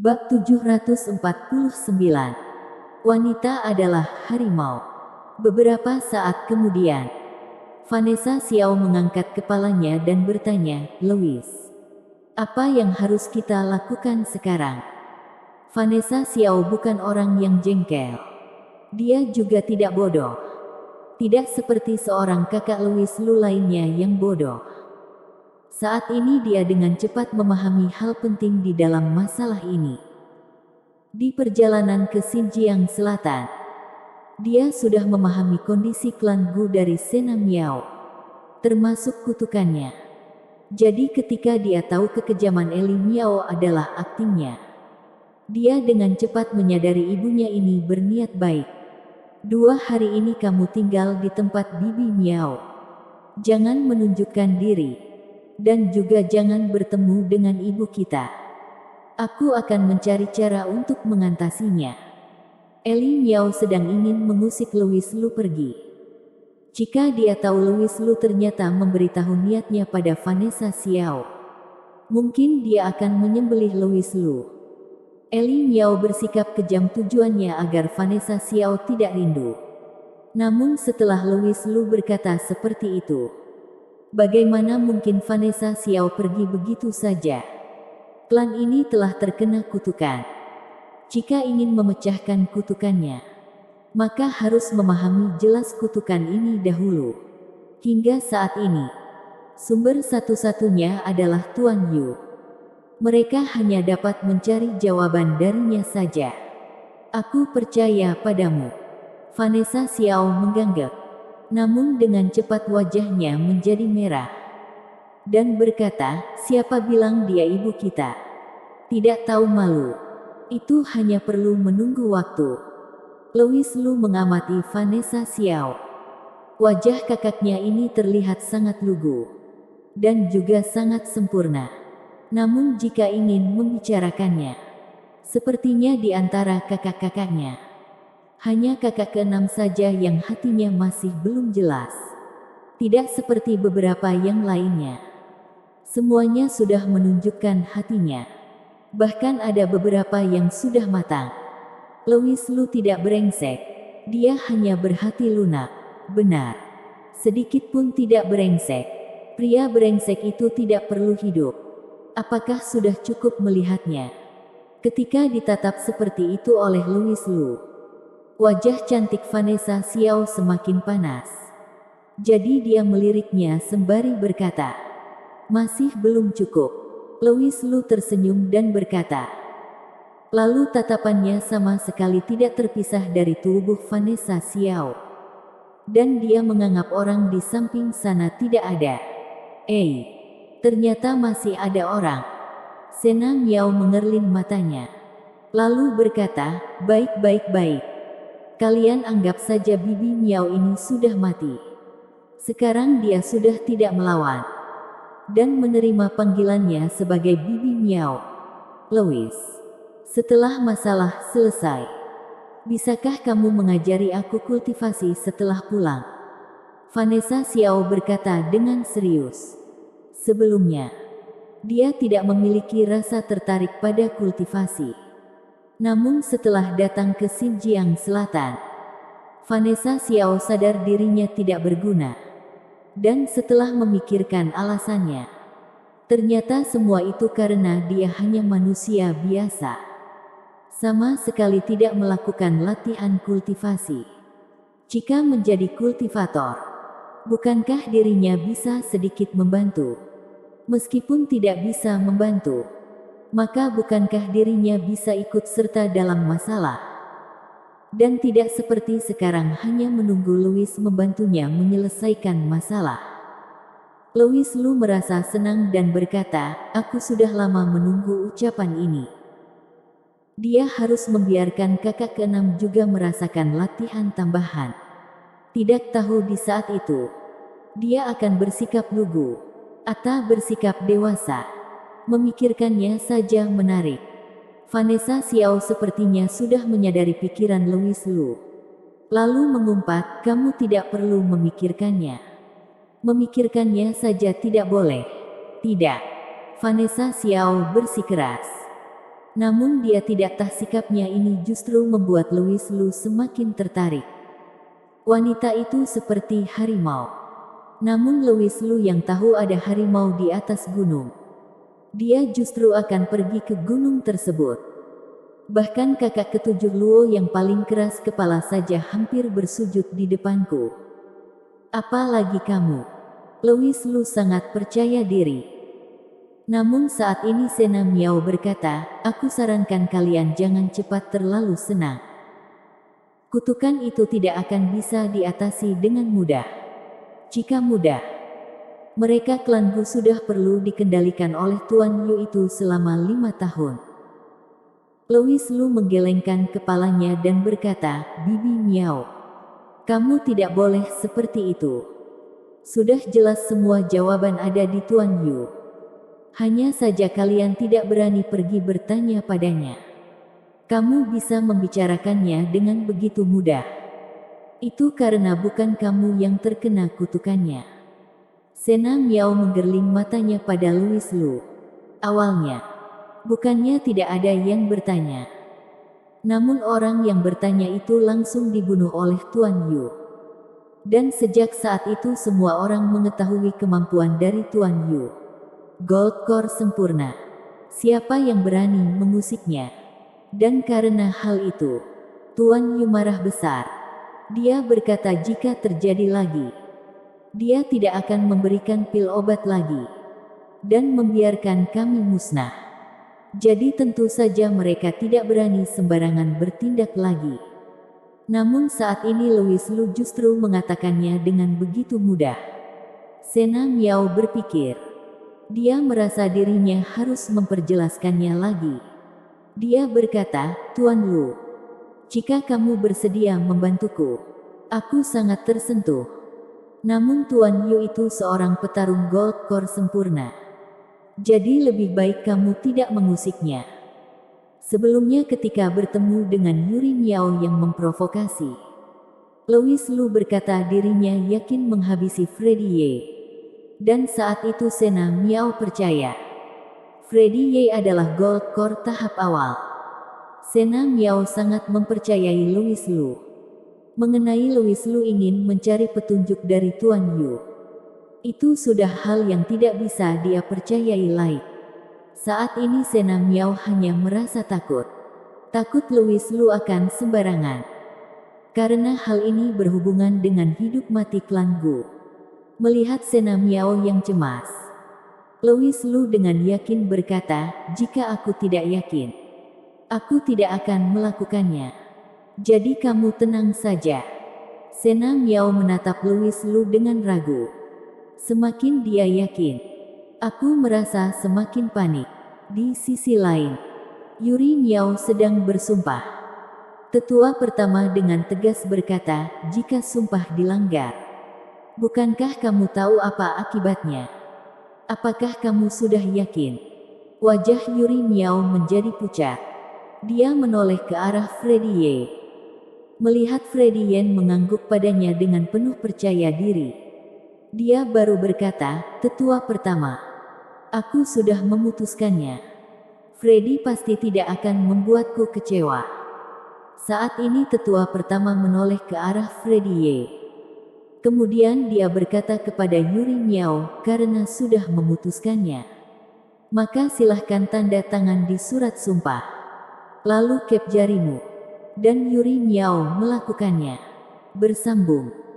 Bab 749. Wanita adalah harimau. Beberapa saat kemudian, Vanessa Xiao mengangkat kepalanya dan bertanya, "Louis, apa yang harus kita lakukan sekarang?" Vanessa Xiao bukan orang yang jengkel. Dia juga tidak bodoh. Tidak seperti seorang kakak Louis Lu lainnya yang bodoh. Saat ini dia dengan cepat memahami hal penting di dalam masalah ini. Di perjalanan ke Xinjiang Selatan, dia sudah memahami kondisi klan Gu dari Sena Miao, termasuk kutukannya. Jadi ketika dia tahu kekejaman Eli Miao adalah aktingnya, dia dengan cepat menyadari ibunya ini berniat baik. 2 hari ini kamu tinggal di tempat Bibi Miao. Jangan menunjukkan diri. Dan juga jangan bertemu dengan ibu kita. Aku akan mencari cara untuk mengatasinya. Eli Miao sedang ingin mengusik Louis Lu pergi. Jika dia tahu Louis Lu ternyata memberitahu niatnya pada Vanessa Xiao, mungkin dia akan menyembelih Louis Lu. Eli Miao bersikap kejam tujuannya agar Vanessa Xiao tidak rindu. Namun setelah Louis Lu berkata seperti itu, bagaimana mungkin Vanessa Xiao pergi begitu saja? Klan ini telah terkena kutukan. Jika ingin memecahkan kutukannya, maka harus memahami jelas kutukan ini dahulu. Hingga saat ini, sumber satu-satunya adalah Tuan Yu. Mereka hanya dapat mencari jawaban darinya saja. Aku percaya padamu. Vanessa Xiao mengganggak. Namun dengan cepat wajahnya menjadi merah. Dan berkata, siapa bilang dia ibu kita? Tidak tahu malu. Itu hanya perlu menunggu waktu. Louis Lu mengamati Vanessa Xiao. Wajah kakaknya ini terlihat sangat lugu. Dan juga sangat sempurna. Namun jika ingin membicarakannya, sepertinya di antara kakak-kakaknya, hanya kakak keenam saja yang hatinya masih belum jelas. Tidak seperti beberapa yang lainnya. Semuanya sudah menunjukkan hatinya. Bahkan ada beberapa yang sudah matang. Louis Lu tidak brengsek. Dia hanya berhati lunak. Benar. Sedikit pun tidak brengsek. Pria brengsek itu tidak perlu hidup. Apakah sudah cukup melihatnya? Ketika ditatap seperti itu oleh Louis Lu, wajah cantik Vanessa Xiao semakin panas. Jadi dia meliriknya sembari berkata, masih belum cukup. Louis Lu tersenyum dan berkata. Lalu tatapannya sama sekali tidak terpisah dari tubuh Vanessa Xiao. Dan dia menganggap orang di samping sana tidak ada. Ternyata masih ada orang. Sena Miao mengerling matanya. Lalu berkata, baik. Kalian anggap saja Bibi Miao ini sudah mati. Sekarang dia sudah tidak melawan. Dan menerima panggilannya sebagai Bibi Miao. Louis, setelah masalah selesai, bisakah kamu mengajari aku kultivasi setelah pulang? Vanessa Xiao berkata dengan serius. Sebelumnya, dia tidak memiliki rasa tertarik pada kultivasi. Namun setelah datang ke Xinjiang Selatan, Vanessa Xiao sadar dirinya tidak berguna. Dan setelah memikirkan alasannya, ternyata semua itu karena dia hanya manusia biasa. Sama sekali tidak melakukan latihan kultivasi. Jika menjadi kultivator, bukankah dirinya bisa sedikit membantu? Meskipun tidak bisa membantu, maka bukankah dirinya bisa ikut serta dalam masalah? Dan tidak seperti sekarang hanya menunggu Louis membantunya menyelesaikan masalah. Louis Lu merasa senang dan berkata, aku sudah lama menunggu ucapan ini. Dia harus membiarkan kakak keenam juga merasakan latihan tambahan. Tidak tahu di saat itu, dia akan bersikap lugu atau bersikap dewasa. Memikirkannya saja menarik. Vanessa Xiao sepertinya sudah menyadari pikiran Louis Lu. Lalu mengumpat, kamu tidak perlu memikirkannya. Memikirkannya saja tidak boleh. Tidak. Vanessa Xiao bersikeras. Namun dia tidak tahu sikapnya ini justru membuat Louis Lu semakin tertarik. Wanita itu seperti harimau. Namun Louis Lu yang tahu ada harimau di atas gunung. Dia justru akan pergi ke gunung tersebut. Bahkan kakak ketujuh Luo yang paling keras kepala saja hampir bersujud di depanku. Apalagi kamu. Louis Lu sangat percaya diri. Namun saat ini Sena Miao berkata, aku sarankan kalian jangan cepat terlalu senang. Kutukan itu tidak akan bisa diatasi dengan mudah. Jika mudah, mereka klan Gu sudah perlu dikendalikan oleh Tuan Yu itu selama 5 tahun. Louis Lu menggelengkan kepalanya dan berkata, Bibi Miao, kamu tidak boleh seperti itu. Sudah jelas semua jawaban ada di Tuan Yu. Hanya saja kalian tidak berani pergi bertanya padanya. Kamu bisa membicarakannya dengan begitu mudah. Itu karena bukan kamu yang terkena kutukannya. Sena Miao menggerling matanya pada Louis Lu. Awalnya, bukannya tidak ada yang bertanya. Namun orang yang bertanya itu langsung dibunuh oleh Tuan Yu. Dan sejak saat itu semua orang mengetahui kemampuan dari Tuan Yu. Gold Core sempurna. Siapa yang berani mengusiknya? Dan karena hal itu, Tuan Yu marah besar. Dia berkata jika terjadi lagi, dia tidak akan memberikan pil obat lagi. Dan membiarkan kami musnah. Jadi tentu saja mereka tidak berani sembarangan bertindak lagi. Namun saat ini Louis Lu justru mengatakannya dengan begitu mudah. Sena Miao berpikir. Dia merasa dirinya harus memperjelaskannya lagi. Dia berkata, Tuan Lu, jika kamu bersedia membantuku, aku sangat tersentuh. Namun Tuan Yu itu seorang petarung Gold Core sempurna. Jadi lebih baik kamu tidak mengusiknya. Sebelumnya ketika bertemu dengan Yuri Miao yang memprovokasi, Louis Lu berkata dirinya yakin menghabisi Freddy Ye. Dan saat itu Sena Miao percaya. Freddy Ye adalah Gold Core tahap awal. Sena Miao sangat mempercayai Louis Lu. Mengenai Louis Lu ingin mencari petunjuk dari Tuan Yu. Itu sudah hal yang tidak bisa dia percayai lain. Saat ini Sena Miao hanya merasa takut. Takut Louis Lu akan sembarangan. Karena hal ini berhubungan dengan hidup mati klan Gu. Melihat Sena Miao yang cemas, Louis Lu dengan yakin berkata, jika aku tidak yakin, aku tidak akan melakukannya. Jadi kamu tenang saja. Sena Miao menatap Louis Lu dengan ragu. Semakin dia yakin, aku merasa semakin panik. Di sisi lain, Yuri Miao sedang bersumpah. Tetua pertama dengan tegas berkata, jika sumpah dilanggar, bukankah kamu tahu apa akibatnya? Apakah kamu sudah yakin? Wajah Yuri Miao menjadi pucat. Dia menoleh ke arah Freddy Ye. Melihat Freddy Yen mengangguk padanya dengan penuh percaya diri, dia baru berkata, tetua pertama, aku sudah memutuskannya. Freddy pasti tidak akan membuatku kecewa. Saat ini tetua pertama menoleh ke arah Freddy Ye. Kemudian dia berkata kepada Yuri Miao, karena sudah memutuskannya, maka silahkan tanda tangan di surat sumpah. Lalu kep jarimu. Dan Yuri Miao melakukannya. Bersambung.